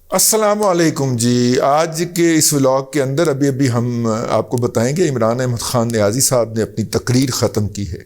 السلام علیکم جی. آج کے اس ولاگ کے اندر ابھی ہم آپ کو بتائیں گے عمران احمد خان نیازی صاحب نے اپنی تقریر ختم کی ہے.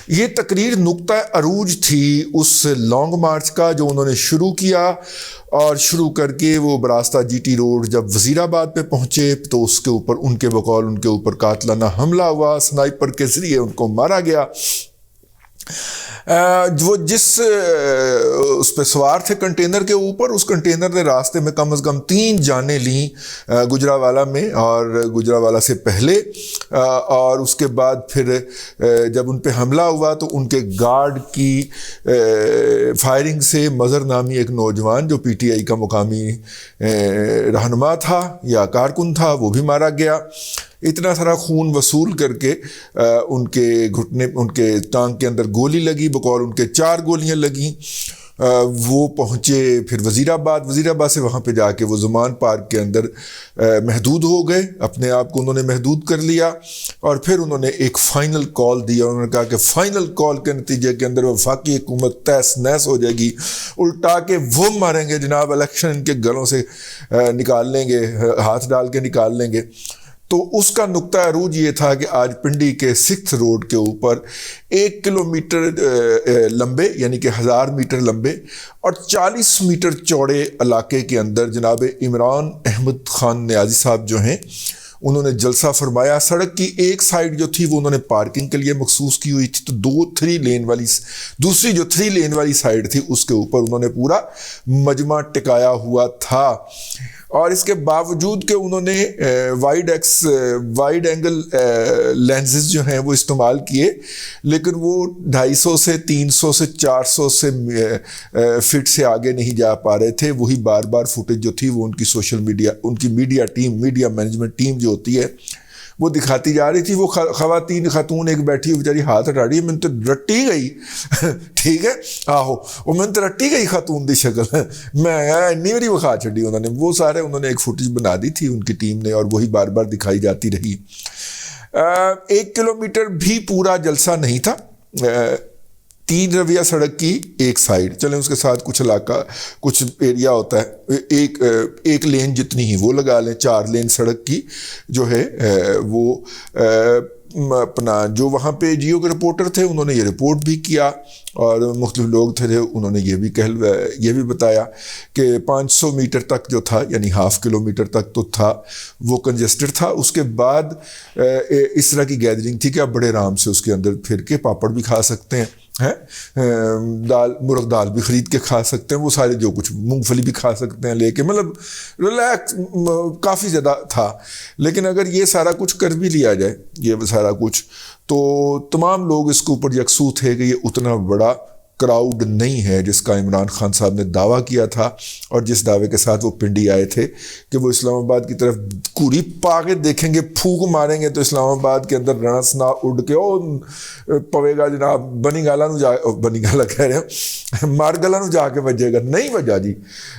یہ تقریر نقطہ عروج تھی اس لانگ مارچ کا جو انہوں نے شروع کیا، اور شروع کر کے وہ براستہ جی ٹی روڈ جب وزیر آباد پہ پہنچے تو اس کے اوپر ان کے بقول ان کے اوپر قاتلانہ حملہ ہوا، سنائپر کے ذریعے ان کو مارا گیا. وہ جس اس پہ سوار تھے کنٹینر کے اوپر، اس کنٹینر نے راستے میں کم از کم 3 جانیں لیں گجرانوالہ میں اور گجرانوالہ سے پہلے، اور اس کے بعد پھر جب ان پہ حملہ ہوا تو ان کے گارڈ کی فائرنگ سے مظہر نامی ایک نوجوان جو پی ٹی آئی کا مقامی رہنما تھا یا کارکن تھا وہ بھی مارا گیا. اتنا سارا خون وصول کر کے ان کے گھٹنے، ان کے ٹانگ کے اندر گولی لگی، بقول ان کے 4 گولیاں لگیں. وہ پہنچے پھر وزیر آباد سے وہاں پہ جا کے وہ زمان پارک کے اندر محدود ہو گئے، اپنے آپ کو انہوں نے محدود کر لیا، اور پھر انہوں نے ایک فائنل کال دیا. انہوں نے کہا کہ فائنل کال کے نتیجے کے اندر وفاقی حکومت تہس نہس ہو جائے گی، الٹا کے وہ ماریں گے جناب، الیکشن ان کے گلوں سے نکال لیں گے، ہاتھ ڈال کے نکال لیں گے. تو اس کا نقطہ عروج یہ تھا کہ آج پنڈی کے 6 روڈ کے اوپر 1 کلومیٹر لمبے یعنی کہ 1000 میٹر لمبے اور 40 میٹر چوڑے علاقے کے اندر جناب عمران احمد خان نیازی صاحب جو ہیں انہوں نے جلسہ فرمایا. سڑک کی ایک سائیڈ جو تھی وہ انہوں نے پارکنگ کے لیے مخصوص کی ہوئی تھی، تو 3 لین والی دوسری جو 3 لین والی سائیڈ تھی اس کے اوپر انہوں نے پورا مجمع ٹکایا ہوا تھا. اور اس کے باوجود کہ انہوں نے وائڈ اینگل لینزز جو ہیں وہ استعمال کیے، لیکن وہ 250 سے 300 سے 400 سے فٹ سے آگے نہیں جا پا رہے تھے. وہی بار بار فوٹیج جو تھی وہ ان کی سوشل میڈیا، ان کی میڈیا مینجمنٹ ٹیم جو ہوتی ہے وہ دکھاتی جا رہی تھی. وہ خاتون ایک بیٹھی ہوئی بیچاری ہاتھ ہٹا رہی ہے، میں تو رٹی گئی ٹھیک ہے آہو وہ میں تو رٹی گئی خاتون دی شکل، میں انی بڑی وکھا چھڈی انہوں نے. وہ سارے انہوں نے ایک فوٹیج بنا دی تھی ان کی ٹیم نے، اور وہی بار بار دکھائی جاتی رہی. 1 کلومیٹر بھی پورا جلسہ نہیں تھا. 3 رویہ سڑک کی ایک سائیڈ، چلیں اس کے ساتھ کچھ علاقہ کچھ ایریا ہوتا ہے، ایک لین جتنی ہی وہ لگا لیں. 4 لین سڑک کی جو ہے وہ اپنا جو وہاں پہ جیو کے رپورٹر تھے انہوں نے یہ رپورٹ بھی کیا، اور مختلف لوگ تھے انہوں نے یہ بھی بتایا کہ 500 میٹر تک جو تھا یعنی ½ کلومیٹر تک تو تھا وہ کنجسٹڈ تھا. اس کے بعد اس طرح کی گیدرنگ تھی کہ آپ بڑے آرام سے اس کے اندر پھر کے پاپڑ بھی کھا سکتے ہیں، مرغ دال بھی خرید کے کھا سکتے ہیں، وہ سارے جو کچھ مونگ پھلی بھی کھا سکتے ہیں لے کے، مطلب ریلیکس کافی زیادہ تھا. لیکن اگر یہ سارا کچھ کر بھی لیا جائے یہ سارا کچھ، تو تمام لوگ اس کے اوپر یکسو تھے کہ یہ اتنا بڑا کراؤڈ نہیں ہے جس کا عمران خان صاحب نے دعویٰ کیا تھا، اور جس دعوے کے ساتھ وہ پنڈی آئے تھے کہ وہ اسلام آباد کی طرف کوری پا کے دیکھیں گے، پھونک ماریں گے تو اسلام آباد کے اندر رنا سنا اڑ کے پوے گا جناب، بنی گالا کہہ رہے ہیں مارگلا نو جا کے بجے گا. نہیں بجا جی.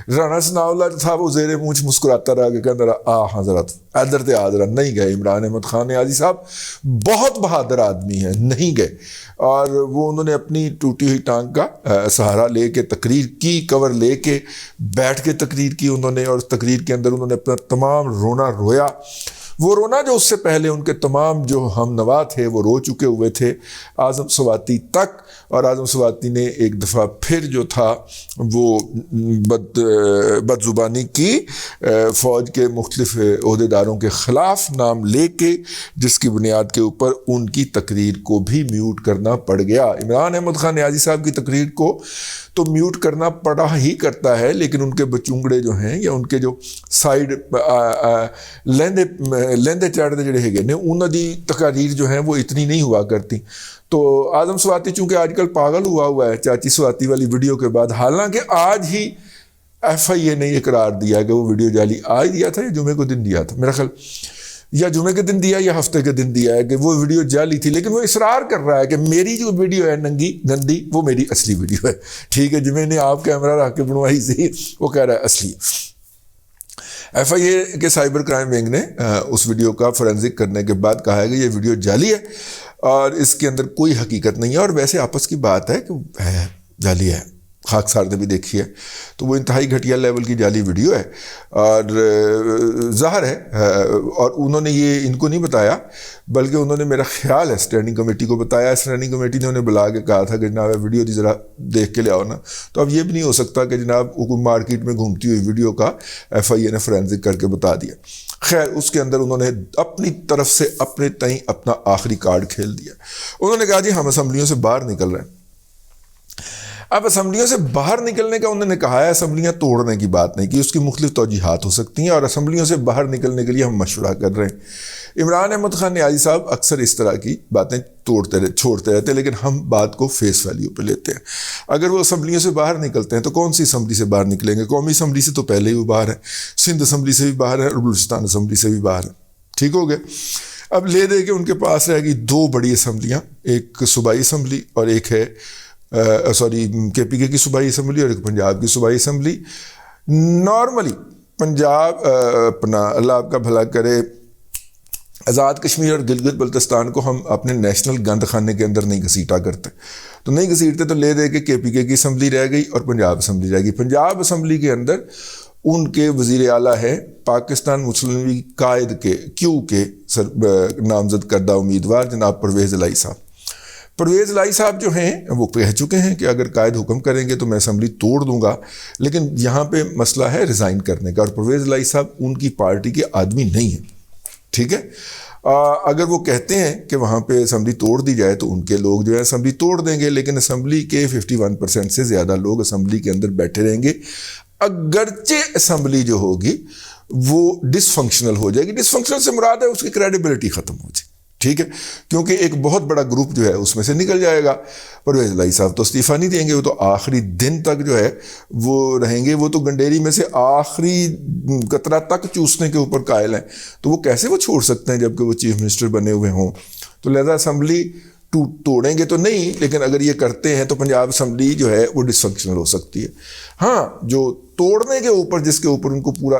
رانا ثناءاللہ تھا وہ زیر مونچھ مسکراتا رہا کہ کہنا رہا حضرت ادھر تے آدھر نہیں گئے. عمران احمد خان نیازی صاحب بہت بہادر آدمی ہیں، نہیں گئے، اور وہ انہوں نے اپنی ٹوٹی ہوئی ٹانگ کا سہارا لے کے تقریر کی، کور لے کے بیٹھ کے تقریر کی انہوں نے، اور اس تقریر کے اندر انہوں نے اپنا تمام رونا رویا. وہ رونا جو اس سے پہلے ان کے تمام جو ہم نوا تھے وہ رو چکے ہوئے تھے، اعظم سواتی تک. اور اعظم سواتی نے ایک دفعہ پھر جو تھا وہ بد زبانی کی فوج کے مختلف عہدیداروں کے خلاف نام لے کے، جس کی بنیاد کے اوپر ان کی تقریر کو بھی میوٹ کرنا پڑ گیا. عمران احمد خان نیازی صاحب کی تقریر کو تو میوٹ کرنا پڑا ہی کرتا ہے، لیکن ان کے بچونگڑے جو ہیں یا ان کے جو سائڈ لیندے چڑھتے جڑے ہے نے انہوں دی تقاریر جو ہیں وہ اتنی نہیں ہوا کرتی. تو اعظم سواتی چونکہ آج کل پاگل ہوا ہے چاچی سواتی والی ویڈیو کے بعد، حالانکہ آج ہی ایف آئی اے نے یہ قرار دیا کہ وہ ویڈیو جعلی، آج دیا تھا یا جمعے کو دن دیا تھا میرا خیال، یا جمعے کے دن دیا یا ہفتے کے دن دیا ہے کہ وہ ویڈیو جعلی تھی، لیکن وہ اصرار کر رہا ہے کہ میری جو ویڈیو ہے ننگی گندی وہ میری اصلی ویڈیو ہے. ٹھیک ہے جی، میں نے آپ کیمرہ رکھ کے بنوائی سی، وہ کہہ رہا ہے اصلی. ایف آئی اے کے سائبر کرائم ونگ نے اس ویڈیو کا فورینزک کرنے کے بعد کہا ہے کہ یہ ویڈیو جعلی ہے اور اس کے اندر کوئی حقیقت نہیں ہے، اور ویسے آپس کی بات ہے کہ جعلی ہے، خاکسار نے بھی دیکھی ہے. تو وہ انتہائی گھٹیا لیول کی جعلی ویڈیو ہے اور ظاہر ہے اور انہوں نے یہ ان کو نہیں بتایا بلکہ انہوں نے میرا خیال ہے اسٹینڈنگ کمیٹی کو بتایا. اسٹینڈنگ کمیٹی نے انہیں بلا کے کہا تھا کہ جناب ویڈیو دی ذرا دیکھ کے لے آؤ نا. تو اب یہ بھی نہیں ہو سکتا کہ جناب مارکیٹ میں گھومتی ہوئی ویڈیو کا FIA نے فورینزک کر کے بتا دیا. خیر اس کے اندر انہوں نے اپنی طرف سے اپنے تئیں اپنا آخری کارڈ کھیل دیا. انہوں نے کہا جی ہم اسمبلیوں سے باہر نکل رہے ہیں. اب اسمبلیوں سے باہر نکلنے کا انہوں نے کہا ہے, اسمبلیاں توڑنے کی بات نہیں کی, اس کی مختلف توجیحات ہو سکتی ہیں اور اسمبلیوں سے باہر نکلنے کے لیے ہم مشورہ کر رہے ہیں. عمران احمد خان نیازی صاحب اکثر اس طرح کی باتیں چھوڑتے رہتے ہیں لیکن ہم بات کو فیس ویلیو پہ لیتے ہیں. اگر وہ اسمبلیوں سے باہر نکلتے ہیں تو کون سی اسمبلی سے باہر نکلیں گے؟ قومی اسمبلی سے تو پہلے ہی وہ باہر ہے, سندھ اسمبلی سے بھی باہر ہے اور بلوچستان اسمبلی سے بھی باہر ہے. ٹھیک ہو گیا. اب لے دے کے ان کے پاس رہے گی 2 بڑی اسمبلیاں, ایک صوبائی اسمبلی اور ایک ہے KPK کی صوبائی اسمبلی اور ایک پنجاب کی صوبائی اسمبلی. نارملی پنجاب اپنا اللہ آپ کا بھلا کرے آزاد کشمیر اور گلگت بلتستان کو ہم اپنے نیشنل گند خانے کے اندر نہیں گھسیٹا کرتے, تو نہیں گھسیٹتے تو لے دے کے KPK کی اسمبلی رہ گئی اور پنجاب اسمبلی رہ گئی. پنجاب اسمبلی کے اندر ان کے وزیر اعلیٰ ہے پاکستان مسلم لیگ قائد کے کیو کے نامزد کردہ امیدوار جناب پرویز الہی صاحب. پرویز الہی صاحب جو ہیں وہ کہہ چکے ہیں کہ اگر قائد حکم کریں گے تو میں اسمبلی توڑ دوں گا, لیکن یہاں پہ مسئلہ ہے ریزائن کرنے کا, اور پرویز الہی صاحب ان کی پارٹی کے آدمی نہیں ہیں. ٹھیک ہے. اگر وہ کہتے ہیں کہ وہاں پہ اسمبلی توڑ دی جائے تو ان کے لوگ جو ہے اسمبلی توڑ دیں گے, لیکن اسمبلی کے 51% سے زیادہ لوگ اسمبلی کے اندر بیٹھے رہیں گے, اگرچہ اسمبلی جو ہوگی وہ ڈس فنکشنل ہو جائے گی. ڈس فنکشنل سے مراد ہے اس کی کریڈیبلٹی ختم ہو جائے. ٹھیک ہے, کیونکہ ایک بہت بڑا گروپ جو ہے اس میں سے نکل جائے گا. پرویز الہی صاحب تو استعفیٰ نہیں دیں گے, وہ تو آخری دن تک جو ہے وہ رہیں گے, وہ تو گنڈیری میں سے آخری قطرہ تک چوسنے کے اوپر قائل ہیں. تو وہ کیسے وہ چھوڑ سکتے ہیں جبکہ وہ چیف منسٹر بنے ہوئے ہوں؟ تو لہذا اسمبلی توڑیں گے تو نہیں, لیکن اگر یہ کرتے ہیں تو پنجاب اسمبلی جو ہے وہ ڈس فنکشنل ہو سکتی ہے. ہاں جو توڑنے کے اوپر جس کے اوپر ان کو پورا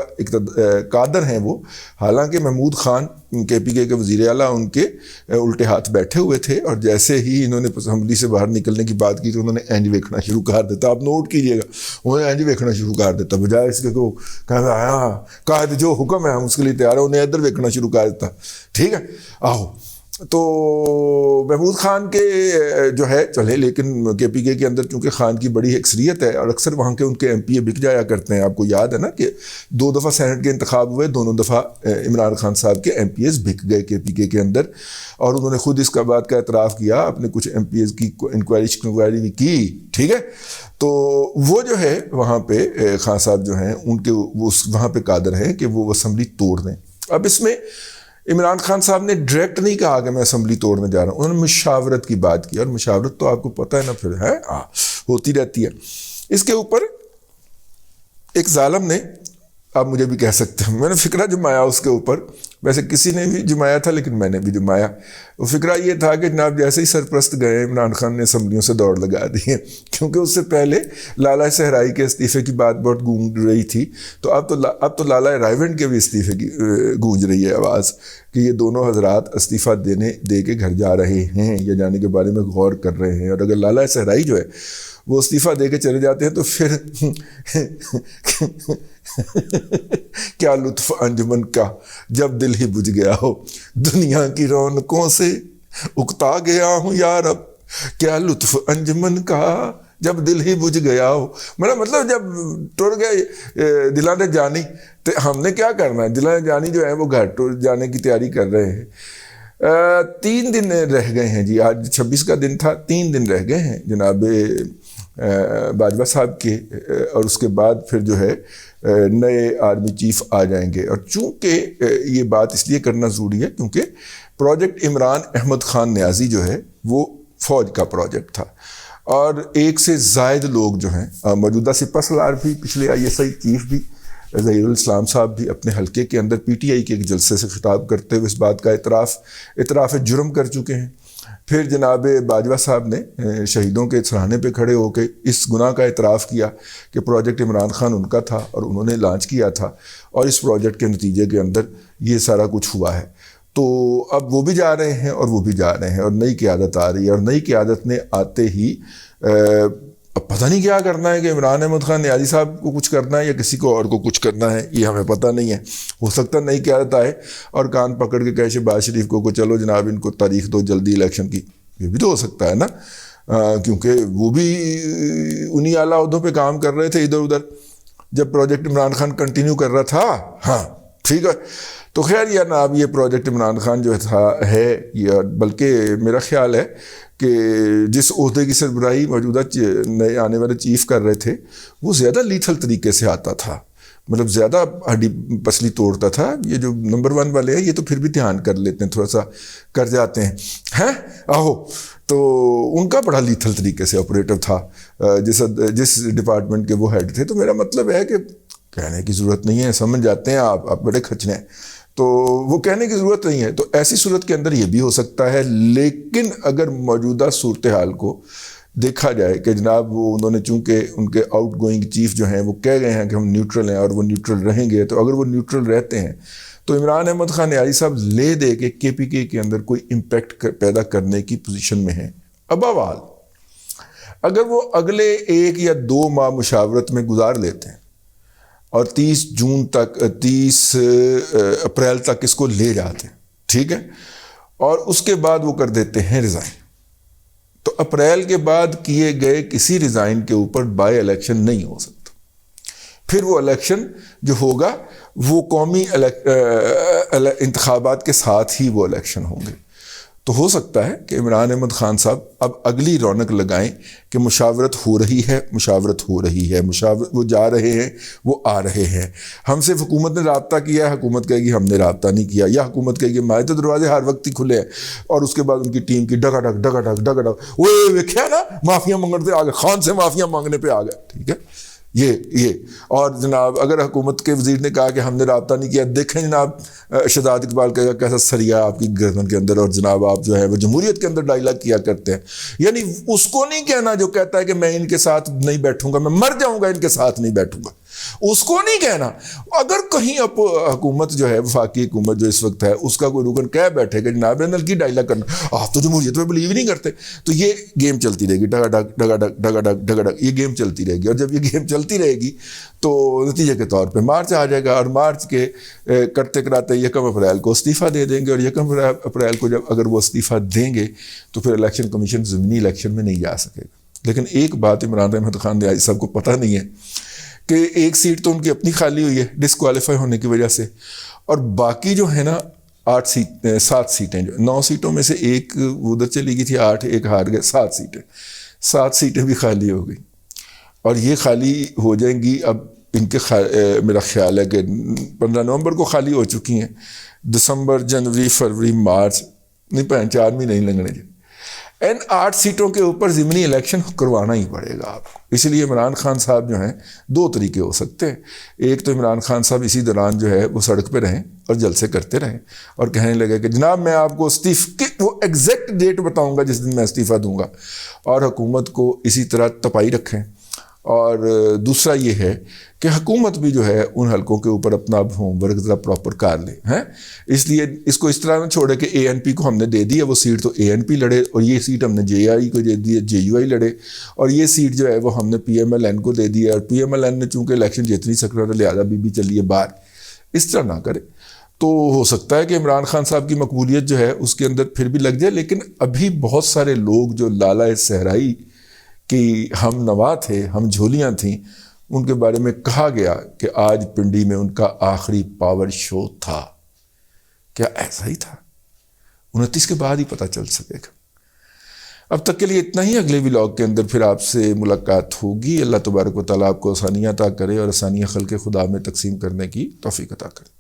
قادر ہیں وہ, حالانکہ محمود خان KPK کے وزیر اعلیٰ ان کے الٹے ہاتھ بیٹھے ہوئے تھے, اور جیسے ہی انہوں نے اسمبلی سے باہر نکلنے کی بات کی تو انہوں نے اینج ویکھنا شروع کر دیتا. آپ نوٹ کیجئے گا, انہوں نے اینج ویکھنا شروع کر دیتا, بجائے اس کے کہ وہ کہنا ہاں قائد جو حکم ہے ہم اس کے لیے تیار ہیں, انہیں ادھر ویکھنا شروع کر دیتا. ٹھیک ہے. آہو تو محمود خان کے جو ہے چلے, لیکن KPK کے اندر چونکہ خان کی بڑی اکثریت ہے اور اکثر وہاں کے ان کے MPA بک جایا کرتے ہیں. آپ کو یاد ہے نا کہ 2 دفعہ سینٹ کے انتخاب ہوئے, دونوں دفعہ عمران خان صاحب کے MPAs بک گئے KPK کے اندر, اور انہوں نے خود اس کا بات کا اعتراف کیا, اپنے کچھ MPAs کی انکوائری بھی کی. ٹھیک ہے. تو وہ جو ہے وہاں پہ خان صاحب جو ہیں ان کے وہاں پہ قادر ہیں کہ وہ اسمبلی توڑ دیں. اب اس میں عمران خان صاحب نے ڈائریکٹ نہیں کہا کہ میں اسمبلی توڑنے جا رہا ہوں, انہوں نے مشاورت کی بات کی, اور مشاورت تو آپ کو پتہ ہے نا پھر ہے ہوتی رہتی ہے. اس کے اوپر ایک ظالم نے, آپ مجھے بھی کہہ سکتے ہیں, میں نے فکرہ جمایا اس کے اوپر, ویسے کسی نے بھی جمایا تھا لیکن میں نے بھی جمایا. وہ فکرہ یہ تھا کہ جناب جیسے ہی سرپرست گئے عمران خان نے اسمبلیوں سے دوڑ لگا دی ہے, کیونکہ اس سے پہلے لالہ صحرائی کے استعفے کی بات بہت گونج رہی تھی, تو اب تو لالہ رائیونڈ کے بھی استعفے کی گونج رہی ہے آواز کہ یہ دونوں حضرات استعفیٰ دے کے گھر جا رہے ہیں یا جانے کے بارے میں غور کر رہے ہیں. اور اگر لالہ صحرائی جو ہے وہ استعفیٰ دے کے چلے جاتے ہیں تو پھر کیا لطف انجمن کا جب دل ہی بجھ گیا ہو, دنیا کی رونقوں سے اکتا گیا ہوں یا رب, کیا لطف انجمن کا جب دل ہی بجھ گیا ہو. میرا مطلب جب ٹر گئے دلانے جانی تو ہم نے کیا کرنا ہے, دلانے جانی جو ہے وہ گھر ٹر جانے کی تیاری کر رہے ہیں. 3 دن رہ گئے ہیں جی, آج 26 کا دن تھا, 3 دن رہ گئے ہیں جناب باجوہ صاحب کے, اور اس کے بعد پھر جو ہے نئے آرمی چیف آ جائیں گے. اور چونکہ یہ بات اس لیے کرنا ضروری ہے کیونکہ پروجیکٹ عمران احمد خان نیازی جو ہے وہ فوج کا پروجیکٹ تھا, اور 1 سے زائد لوگ جو ہیں موجودہ سپہ سالار بھی, پچھلے ISI چیف بھی, ظہیر الاسلام صاحب بھی اپنے حلقے کے اندر PTI کے ایک جلسے سے خطاب کرتے ہوئے اس بات کا اعتراف جرم کر چکے ہیں. پھر جناب باجوہ صاحب نے شہیدوں کے سراہنے پہ کھڑے ہو کے اس گناہ کا اعتراف کیا کہ پروجیکٹ عمران خان ان کا تھا اور انہوں نے لانچ کیا تھا, اور اس پروجیکٹ کے نتیجے کے اندر یہ سارا کچھ ہوا ہے. تو اب وہ بھی جا رہے ہیں اور وہ بھی جا رہے ہیں, اور نئی قیادت آ رہی ہے, اور نئی قیادت نے آتے ہی پتہ نہیں کیا کرنا ہے کہ عمران احمد خان نیازی صاحب کو کچھ کرنا ہے یا کسی کو اور کو کچھ کرنا ہے، یہ ہمیں پتہ نہیں ہے. ہو سکتا ہے نئی قیادت آئے اور کان پکڑ کے کہے شہباز شریف کو چلو جناب ان کو تاریخ دو جلدی الیکشن کی. یہ بھی تو ہو سکتا ہے نا، کیونکہ وہ بھی انہی اعلیٰ عہدوں پہ کام کر رہے تھے ادھر ادھر جب پروجیکٹ عمران خان کنٹینیو کر رہا تھا. ہاں ٹھیک ہے. تو خیر یا نا اب یہ پروجیکٹ عمران خان جو ہے یا بلکہ میرا خیال ہے کہ جس عہدے کی سربراہی موجودہ نئے آنے والے چیف کر رہے تھے وہ زیادہ لیتھل طریقے سے آتا تھا، مطلب زیادہ ہڈی پسلی توڑتا تھا. یہ جو نمبر 1 والے ہیں یہ تو پھر بھی دھیان کر لیتے ہیں، تھوڑا سا کر جاتے ہیں آہو. تو ان کا بڑا لیتھل طریقے سے آپریٹر تھا جس ڈپارٹمنٹ کے وہ ہیڈ تھے. تو میرا مطلب ہے کہ کہنے کی ضرورت نہیں ہے، سمجھ جاتے ہیں آپ بڑے کھچنے ہیں، تو وہ کہنے کی ضرورت نہیں ہے. تو ایسی صورت کے اندر یہ بھی ہو سکتا ہے. لیکن اگر موجودہ صورتحال کو دیکھا جائے کہ جناب وہ انہوں نے چونکہ ان کے آؤٹ گوئنگ چیف جو ہیں وہ کہہ گئے ہیں کہ ہم نیوٹرل ہیں اور وہ نیوٹرل رہیں گے، تو اگر وہ نیوٹرل رہتے ہیں تو عمران احمد خان نیازی صاحب لے دے کے KPK کے اندر کوئی امپیکٹ پیدا کرنے کی پوزیشن میں ہیں. ابوال اگر وہ اگلے 1 یا 2 ماہ مشاورت میں گزار لیتے ہیں اور 30 اپریل تک اس کو لے جاتے ہیں، ٹھیک ہے، اور اس کے بعد وہ کر دیتے ہیں ریزائن، تو اپریل کے بعد کیے گئے کسی ریزائن کے اوپر بائی الیکشن نہیں ہو سکتا. پھر وہ الیکشن جو ہوگا وہ قومی انتخابات کے ساتھ ہی وہ الیکشن ہوں گے. تو ہو سکتا ہے کہ عمران احمد خان صاحب اب اگلی رونق لگائیں کہ مشاورت ہو رہی ہے، وہ جا رہے ہیں، وہ آ رہے ہیں. ہم سے حکومت نے رابطہ کیا ہے، حکومت کہے گی ہم نے رابطہ نہیں کیا، یا حکومت کہے گی ہمارے تو دروازے ہر وقت ہی کھلے ہیں. اور اس کے بعد ان کی ٹیم کی ڈگا ڈگ وہ دیکھا نا معافیاں مانگتے آ گئے، خان سے معافیاں مانگنے پہ آ گئے. ٹھیک ہے یہ اور جناب اگر حکومت کے وزیر نے کہا کہ ہم نے رابطہ نہیں کیا، دیکھیں جناب شہزاد اقبال کہے گا کیسا سریا آپ کی گردن کے اندر، اور جناب آپ جو ہے وہ جمہوریت کے اندر ڈائلاگ کیا کرتے ہیں. یعنی اس کو نہیں کہنا جو کہتا ہے کہ میں ان کے ساتھ نہیں بیٹھوں گا، میں مر جاؤں گا ان کے ساتھ نہیں بیٹھوں گا، اس کو نہیں کہنا. اگر کہیں حکومت جو ہے وفاقی حکومت جو اس وقت ہے اس کا کوئی رکن کہہ بیٹھے کہ جناب نل کی ڈائلاگ کرنا، آپ تو جمہوریت میں بلیو نہیں کرتے، تو یہ گیم چلتی رہے گی، ڈگا ڈگ یہ گیم چلتی رہے گی. اور جب یہ گیم چلتی رہے گی تو نتیجے کے طور پہ مارچ آ جائے گا، اور مارچ کے کرتے کراتے 1 اپریل کو استعفیٰ دے دیں گے. اور 1 اپریل کو جب اگر وہ استعفیٰ دیں گے تو پھر الیکشن کمیشن ضمنی الیکشن میں نہیں جا سکے گا. لیکن ایک بات عمران احمد خان نیازی صاحب کو پتہ نہیں ہے کہ 1 سیٹ تو ان کی اپنی خالی ہوئی ہے ڈسکوالیفائی ہونے کی وجہ سے، اور باقی جو ہے نا 7 سیٹیں جو 9 سیٹوں میں سے 1 ادھر چلی گئی تھی، 8 ایک ہار گئے، 7 سیٹیں بھی خالی ہو گئی. اور یہ خالی ہو جائیں گی اب ان کے میرا خیال ہے کہ 15 نومبر کو خالی ہو چکی ہیں. دسمبر، جنوری، فروری، مارچ نہیں 4 مہینے نہیں لگنے جائیں. ان 8 سیٹوں کے اوپر ضمنی الیکشن کروانا ہی پڑے گا آپ کو. اس لیے عمران خان صاحب جو ہیں 2 طریقے ہو سکتے ہیں. ایک تو عمران خان صاحب اسی دوران جو ہے وہ سڑک پہ رہیں اور جلسے کرتے رہیں اور کہنے لگے کہ جناب میں آپ کو وہ ایگزیکٹ ڈیٹ بتاؤں گا جس دن میں استعفیٰ دوں گا، اور حکومت کو اسی طرح تپائی رکھیں. اور دوسرا یہ ہے کہ حکومت بھی جو ہے ان حلقوں کے اوپر اپنا ہوم ورک ذرا پراپر کر لے ہیں. اس لیے اس کو اس طرح نہ چھوڑے کہ ANP کو ہم نے دے دی ہے وہ سیٹ تو ANP لڑے، اور یہ سیٹ ہم نے JI کو دے دی ہے JUI لڑے، اور یہ سیٹ جو ہے وہ ہم نے PMLN کو دے دی ہے، اور PMLN نے چونکہ الیکشن جیت نہیں سک رہا تھا لہٰذا بھی چلیے باہر. اس طرح نہ کرے. تو ہو سکتا ہے کہ عمران خان صاحب کی مقبولیت جو ہے اس کے اندر پھر بھی لگ جائے. لیکن ابھی بہت سارے لوگ جو لالہ صحرائی کہ ہم نوا تھے، ہم جھولیاں تھیں، ان کے بارے میں کہا گیا کہ آج پنڈی میں ان کا آخری پاور شو تھا. کیا ایسا ہی تھا؟ 29 کے بعد ہی پتہ چل سکے گا. اب تک کے لیے اتنا ہی. اگلے ولاگ کے اندر پھر آپ سے ملاقات ہوگی. اللہ تبارک و تعالیٰ آپ کو آسانیاں عطا کرے اور آسانیاں خلق خدا میں تقسیم کرنے کی توفیق عطا کرے.